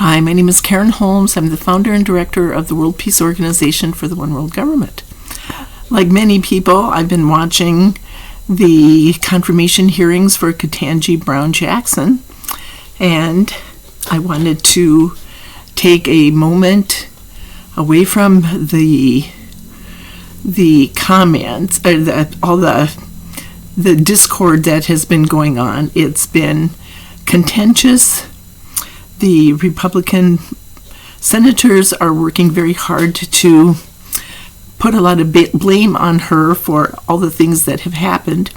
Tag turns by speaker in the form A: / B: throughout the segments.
A: Hi, my name is Karen Holmes. I'm the founder and director of the World Peace Organization for the One World Government. Like many people, I've been watching the confirmation hearings for Ketanji Brown Jackson, and I wanted to take a moment away from the comments, all the discord that has been going on. It's been contentious. The Republican senators are working very hard to put a lot of blame on her for all the things that have happened.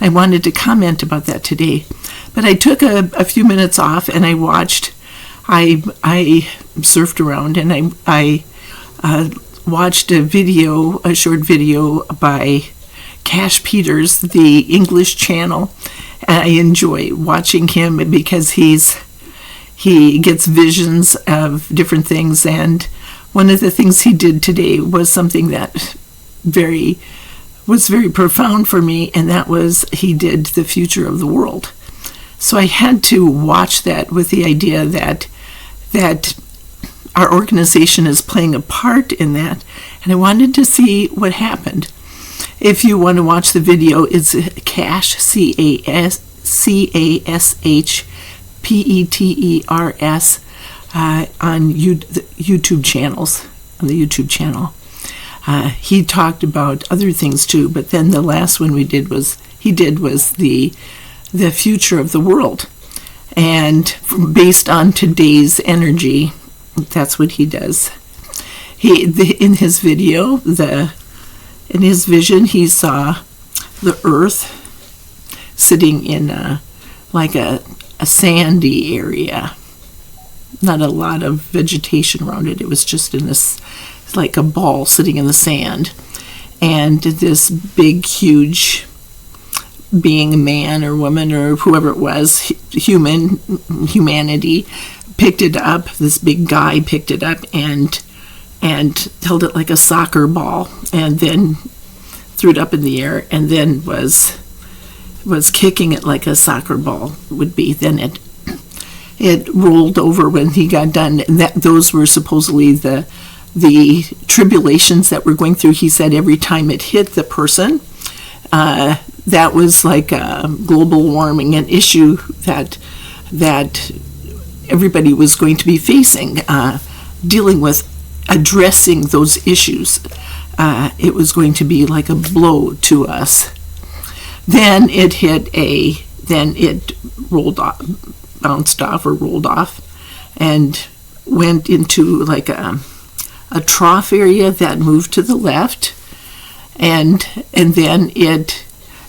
A: I wanted to comment about that today. But I took a few minutes off and I surfed around and I watched a short video by Cash Peters, the English channel. And I enjoy watching him because he gets visions of different things, and one of the things he did today was something that was very profound for me, and that was he did the future of the world. So I had to watch that with the idea that our organization is playing a part in that, and I wanted to see what happened. If you want to watch the video, it's Cash, Cash Peters on the YouTube channels, on the YouTube channel. He talked about other things too, but then the last one he did was the future of the world, and based on today's energy, that's what he does. In his video, in his vision, he saw the Earth sitting in a sandy area, not a lot of vegetation around it. It was just in this, like a ball sitting in the sand, and this big, huge being, a man or woman or whoever it was, humanity, picked it up. This big guy picked it up and held it like a soccer ball, and then threw it up in the air, and then was kicking it like a soccer ball would be. Then it rolled over when he got done, and those were supposedly the tribulations that we're going through. He said every time it hit the person, that was like global warming, an issue that everybody was going to be facing, dealing with, addressing those issues. It was going to be like a blow to us. Then it rolled off, bounced off or rolled off, and went into like a trough area that moved to the left, and then it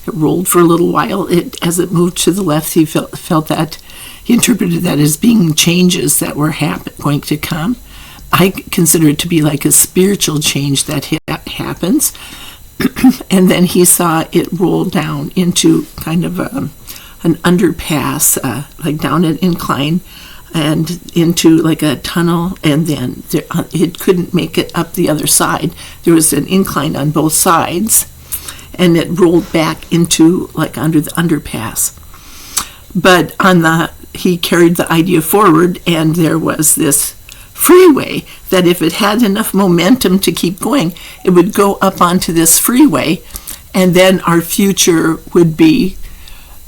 A: rolled for a little while. As it moved to the left, he felt that, he interpreted that as being changes that were going to come. I consider it to be like a spiritual change that happens. And then he saw it roll down into kind of an underpass, like down an incline, and into like a tunnel, and then it couldn't make it up the other side. There was an incline on both sides, and it rolled back into like under the underpass. But he carried the idea forward, and there was this freeway that if it had enough momentum to keep going, it would go up onto this freeway, and then our future would be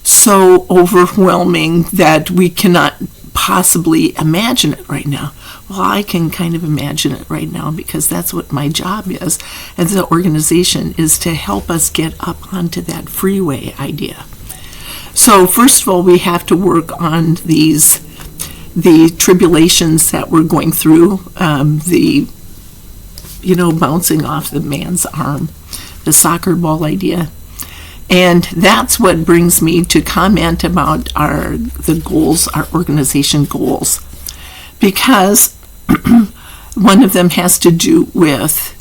A: so overwhelming that we cannot possibly imagine it right now. Well, I can kind of imagine it right now, because that's what my job is as an organization, is to help us get up onto that freeway idea. So first of all, we have to work on the tribulations that we're going through, bouncing off the man's arm, the soccer ball idea. And that's what brings me to comment about the goals, our organization goals, because one of them has to do with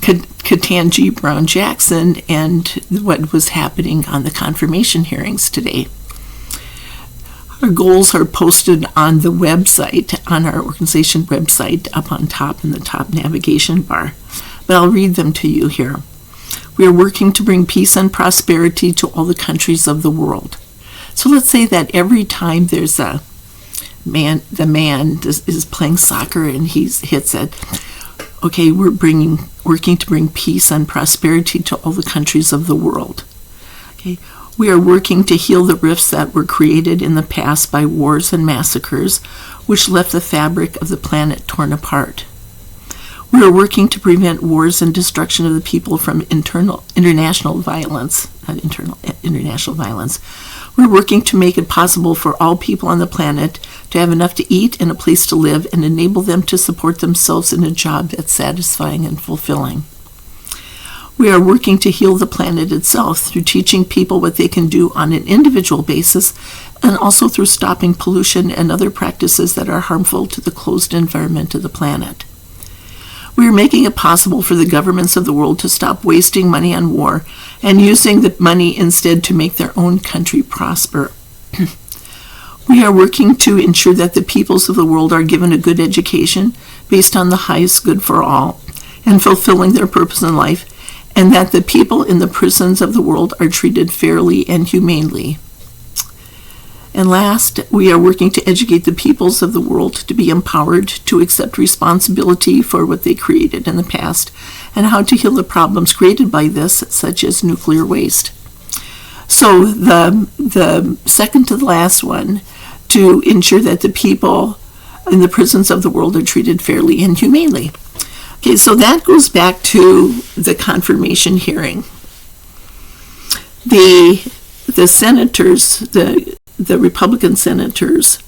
A: Ketanji Brown Jackson and what was happening on the confirmation hearings today. Our goals are posted on the website, on our organization website, up on top in the top navigation bar. But I'll read them to you here. We are working to bring peace and prosperity to all the countries of the world. So let's say that every time there's a the man is playing soccer and he hits it. Okay, we're working to bring peace and prosperity to all the countries of the world. Okay, we are working to heal the rifts that were created in the past by wars and massacres, which left the fabric of the planet torn apart. We are working to prevent wars and destruction of the people from international violence. We're working to make it possible for all people on the planet to have enough to eat and a place to live and enable them to support themselves in a job that's satisfying and fulfilling. We are working to heal the planet itself through teaching people what they can do on an individual basis and also through stopping pollution and other practices that are harmful to the closed environment of the planet. We are making it possible for the governments of the world to stop wasting money on war and using the money instead to make their own country prosper. We are working to ensure that the peoples of the world are given a good education based on the highest good for all and fulfilling their purpose in life, and that the people in the prisons of the world are treated fairly and humanely. And last, we are working to educate the peoples of the world to be empowered to accept responsibility for what they created in the past and how to heal the problems created by this, such as nuclear waste. So the second to the last one, to ensure that the people in the prisons of the world are treated fairly and humanely. Okay, so that goes back to the confirmation hearing. The senators, the Republican senators,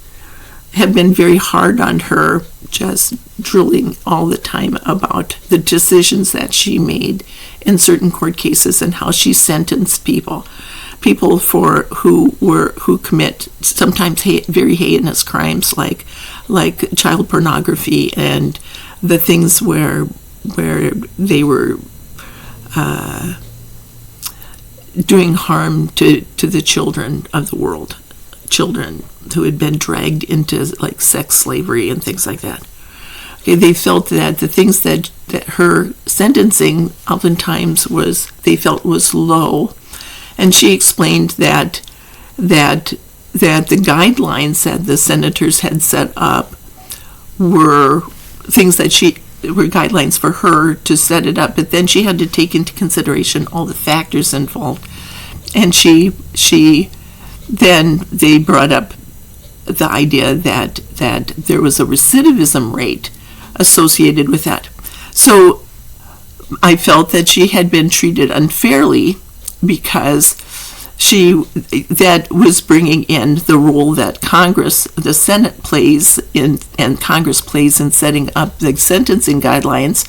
A: have been very hard on her, just drilling all the time about the decisions that she made in certain court cases and how she sentenced people who commit sometimes very heinous crimes like child pornography and the things where they were doing harm to the children of the world, children who had been dragged into like sex slavery and things like that. Okay, they felt that the things that her sentencing oftentimes they felt was low, and she explained that the guidelines that the senators had set up were things that were guidelines for her to set it up, but then she had to take into consideration all the factors involved. And then they brought up the idea that there was a recidivism rate associated with that. So I felt that she had been treated unfairly because that was bringing in the role that the Senate plays in, and Congress plays in setting up the sentencing guidelines,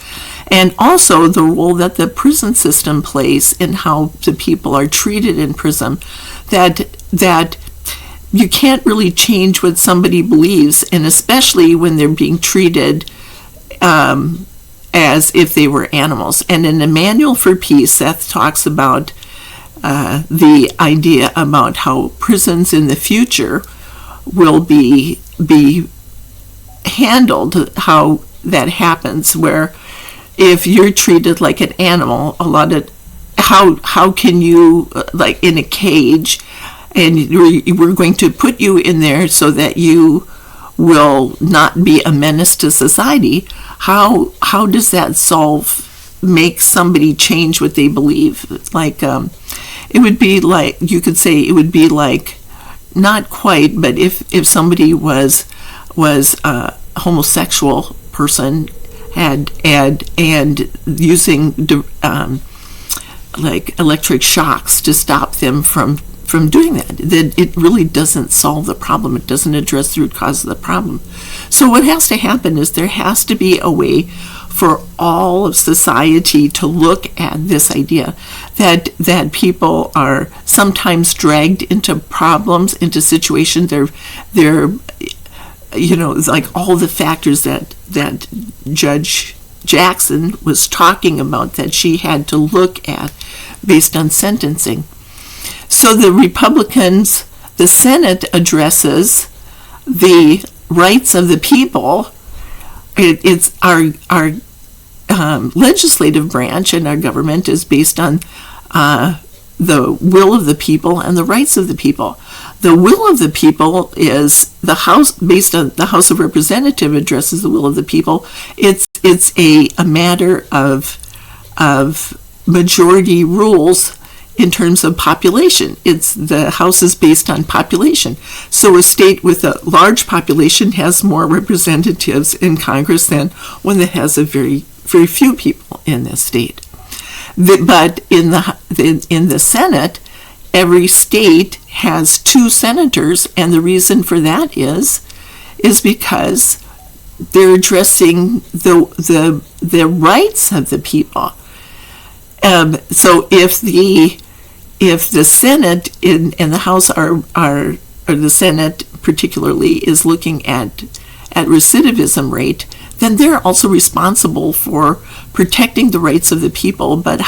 A: and also the role that the prison system plays in how the people are treated in prison, that you can't really change what somebody believes, and especially when they're being treated as if they were animals. And in the Manual for Peace, Seth talks about the idea about how prisons in the future will be handled, how that happens, where if you're treated like an animal, how can you, like in a cage, and we're going to put you in there so that you will not be a menace to society. How does that make somebody change what they believe? Like it would be like, you could say it would be like, not quite, but if somebody was a homosexual person and using like electric shocks to stop them from doing that, then it really doesn't solve the problem. It doesn't address the root cause of the problem. So what has to happen is there has to be a way for all of society to look at this idea that people are sometimes dragged into problems, into situations. They're like all the factors that Judge Jackson was talking about that she had to look at based on sentencing. So the Republicans, the Senate addresses the rights of the people. It's our legislative branch, and our government is based on the will of the people and the rights of the people. The will of the people is the House, based on the House of Representatives addresses the will of the people. It's a matter of majority rules in terms of population. The House is based on population. So a state with a large population has more representatives in Congress than one that has a very, very few people in the state. But in the Senate, every state has 2 senators, and the reason for that is because they're addressing the rights of the people. So if the Senate and the House or the Senate particularly is looking at recidivism rate, then they're also responsible for protecting the rights of the people. But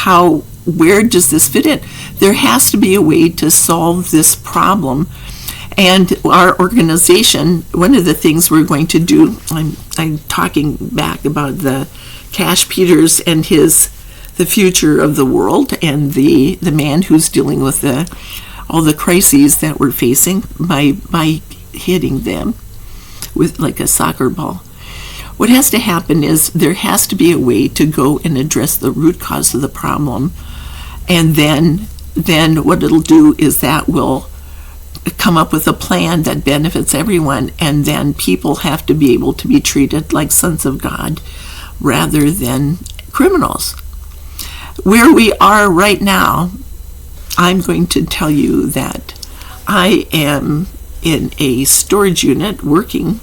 A: where does this fit in? There has to be a way to solve this problem. And our organization, one of the things we're going to do, I'm talking back about the Cash Peters and the future of the world, and the man who's dealing with all the crises that we're facing by hitting them with like a soccer ball. What has to happen is there has to be a way to go and address the root cause of the problem, and then what it'll do is that will come up with a plan that benefits everyone, and then people have to be able to be treated like sons of God rather than criminals. Where we are right now, I'm going to tell you that I am in a storage unit, working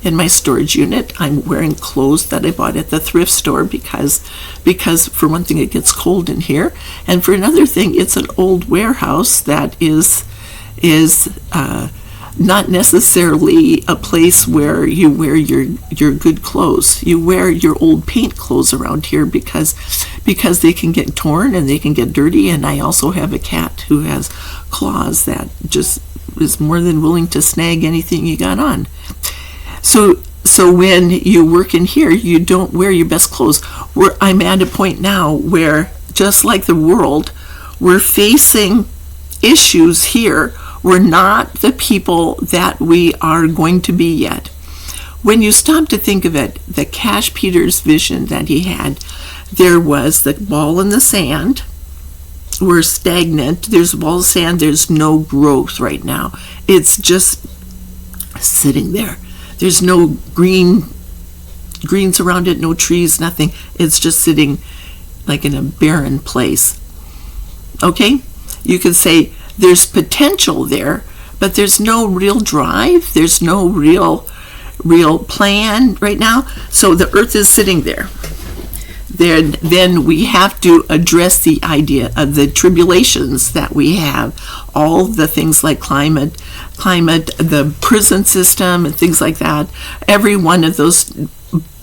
A: in my storage unit. I'm wearing clothes that I bought at the thrift store because for one thing, it gets cold in here, and for another thing, it's an old warehouse that is not necessarily a place where you wear your good clothes. You wear your old paint clothes around here because they can get torn and they can get dirty. And I also have a cat who has claws that just is more than willing to snag anything you got on. So when you work in here, you don't wear your best clothes. I'm at a point now where, just like the world, we're facing issues here. We're not the people that we are going to be yet. When you stop to think of it, the Cash Peters vision that he had, there was the ball in the sand. We're stagnant. There's a ball of sand. There's no growth right now. It's just sitting there. There's no greens around it, no trees, nothing. It's just sitting like in a barren place. Okay? You could say there's potential there, but there's no real drive. There's no real plan right now. So the earth is sitting there. Then we have to address the idea of the tribulations that we have, all the things like climate, the prison system and things like that. Every one of those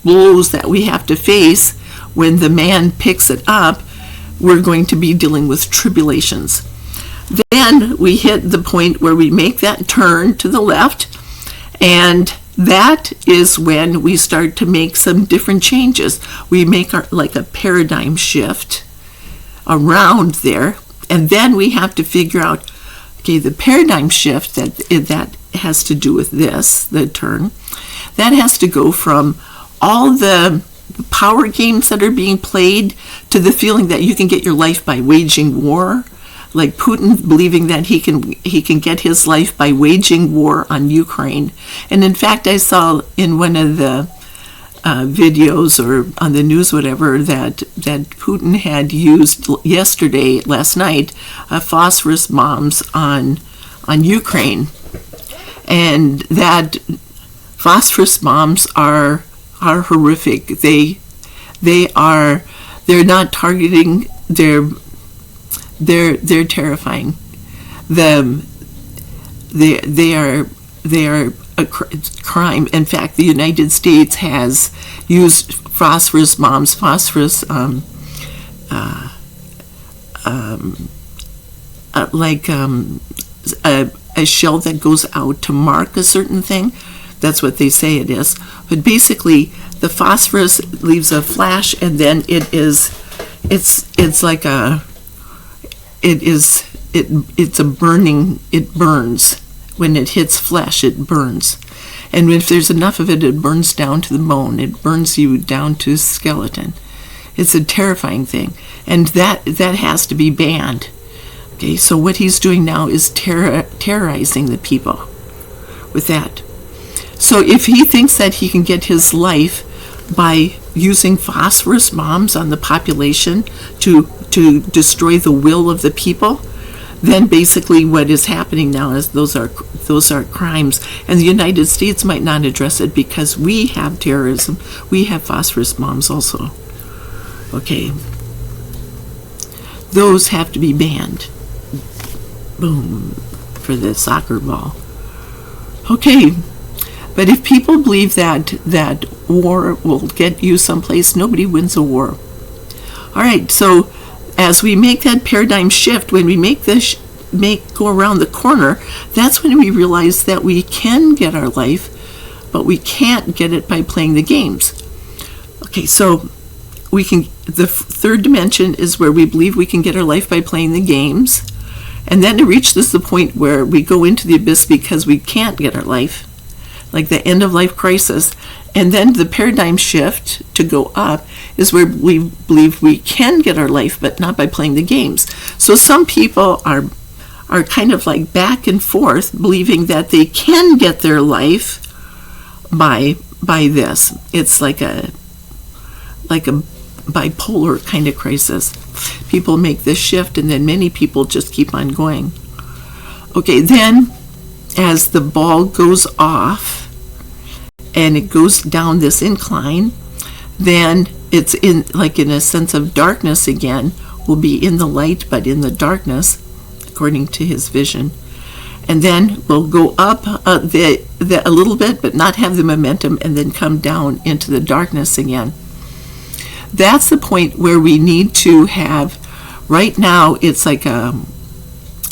A: blows that we have to face, when the man picks it up, we're going to be dealing with tribulations. Then we hit the point where we make that turn to the left, and that is when we start to make some different changes. We make like a paradigm shift around there, and then we have to figure out, okay, the paradigm shift that has to do with this, the turn, that has to go from all the power games that are being played to the feeling that you can get your life by waging war. Like Putin believing that he can get his life by waging war on Ukraine. And in fact, I saw in one of the videos or on the news, whatever, that Putin had used last night, phosphorus bombs on Ukraine, and that phosphorus bombs are horrific. They're not targeting. They're terrifying. They are a crime. In fact, the United States has used phosphorus bombs, a shell that goes out to mark a certain thing. That's what they say it is. But basically, the phosphorus leaves a flash, and then it's like it's a burning. It burns when it hits flesh, it burns. And if there's enough of it, it burns down to the bone. It burns you down to skeleton. It's a terrifying thing. And that has to be banned. Okay, so what he's doing now is terrorizing the people with that. So if he thinks that he can get his life by using phosphorus bombs on the population to destroy the will of the people, then basically what is happening now is those are crimes. And the United States might not address it because we have terrorism. We have phosphorus bombs also. Okay. Those have to be banned. Boom. For the soccer ball. Okay. But if people believe that war will get you someplace, nobody wins a war. All right, so as we make that paradigm shift, when we go around the corner, that's when we realize that we can get our life, but we can't get it by playing the games. Okay, so the third dimension is where we believe we can get our life by playing the games, and then it reaches the point where we go into the abyss because we can't get our life, like the end of life crisis. And then the paradigm shift to go up is where we believe we can get our life, but not by playing the games. So some people are kind of like back and forth, believing that they can get their life by this. It's like a bipolar kind of crisis. People make this shift, and then many people just keep on going. Okay, then as the ball goes off and it goes down this incline, then it's in a sense of darkness again. We'll be in the light but in the darkness, according to his vision. And then we'll go up a little bit but not have the momentum, and then come down into the darkness again. That's the point where we need to have, right now it's like a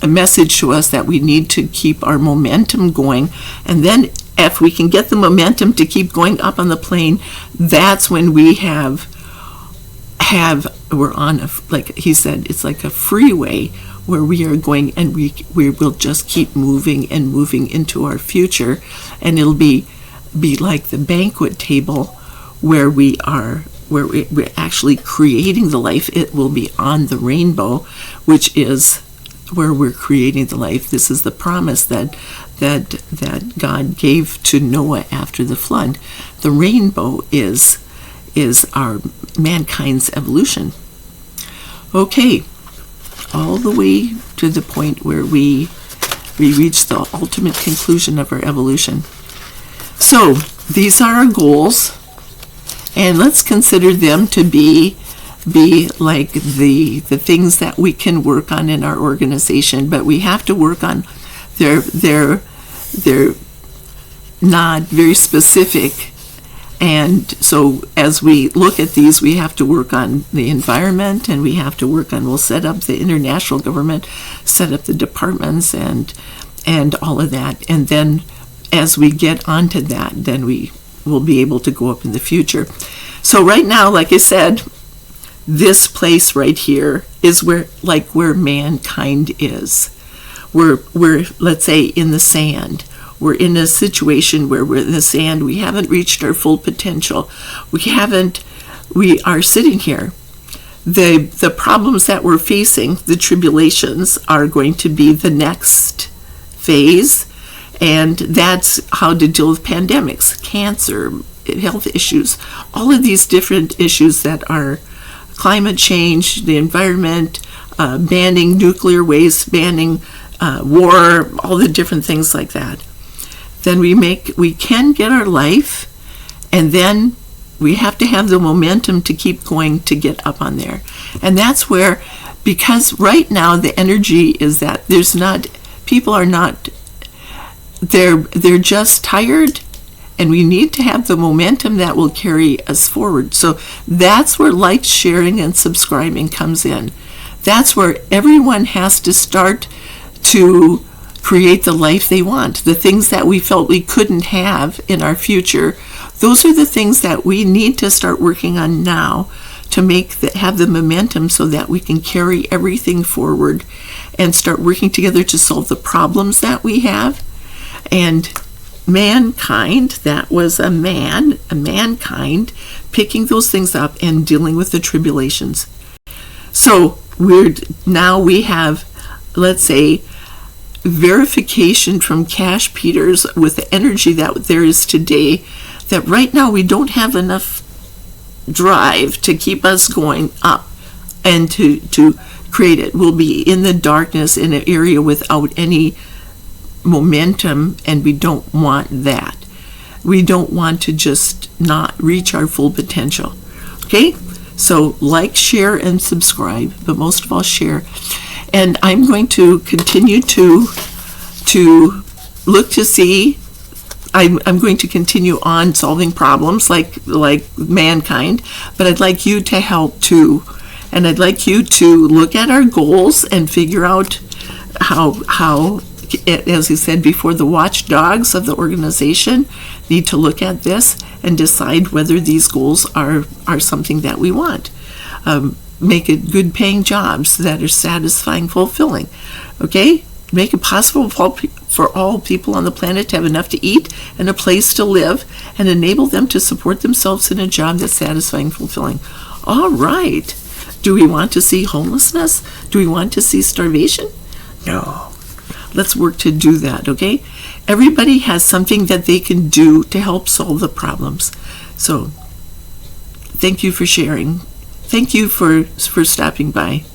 A: message to us that we need to keep our momentum going, and then if we can get the momentum to keep going up on the plane, that's when we we're on like he said, it's like a freeway where we are going, and we will just keep moving and moving into our future, and it'll be like the banquet table where we're actually creating the life. It will be on the rainbow, which is where we're creating the life. This is the promise that God gave to Noah after the flood. The rainbow is our mankind's evolution. Okay, all the way to the point where we reach the ultimate conclusion of our evolution. So these are our goals, and let's consider them to be like the things that we can work on in our organization, but we have to work on they're not very specific. And so as we look at these, we have to work on the environment, and we have to work on, we'll set up the international government, set up the departments and all of that. And then as we get onto that, then we will be able to go up in the future. So right now, like I said, this place right here is where mankind is. We're let's say in the sand. We're in a situation where we're in the sand. We haven't reached our full potential. We are sitting here. The problems that we're facing, the tribulations, are going to be the next phase. And that's how to deal with pandemics, cancer, health issues, all of these different issues that are climate change, the environment, banning nuclear waste, banning war, all the different things like that. Then we can get our life, and then we have to have the momentum to keep going to get up on there. And that's where, because right now the energy is that people are not, they're just tired, and we need to have the momentum that will carry us forward. So that's where like, sharing, and subscribing comes in. That's where everyone has to start to create the life they want. The things that we felt we couldn't have in our future, those are the things that we need to start working on now to have the momentum so that we can carry everything forward and start working together to solve the problems that we have. And mankind, that was a mankind picking those things up and dealing with the tribulations. So we have, let's say, verification from Cash Peters with the energy that there is today, that right now we don't have enough drive to keep us going up and to create it. We'll be in the darkness in an area without any momentum, and we don't want that. We don't want to just not reach our full potential. Okay? So like, share, and subscribe, but most of all share. And I'm going to continue to look to see, I'm going to continue on solving problems like mankind, but I'd like you to help too. And I'd like you to look at our goals and figure out how, as you said before, the watchdogs of the organization need to look at this and decide whether these goals are something that we want. Make it good paying jobs that are satisfying, fulfilling. Okay? Make it possible for all people on the planet to have enough to eat and a place to live, and enable them to support themselves in a job that's satisfying, fulfilling. All right. Do we want to see homelessness? Do we want to see starvation? No. Let's work to do that, okay? Everybody has something that they can do to help solve the problems. So, thank you for sharing. Thank you for stopping by.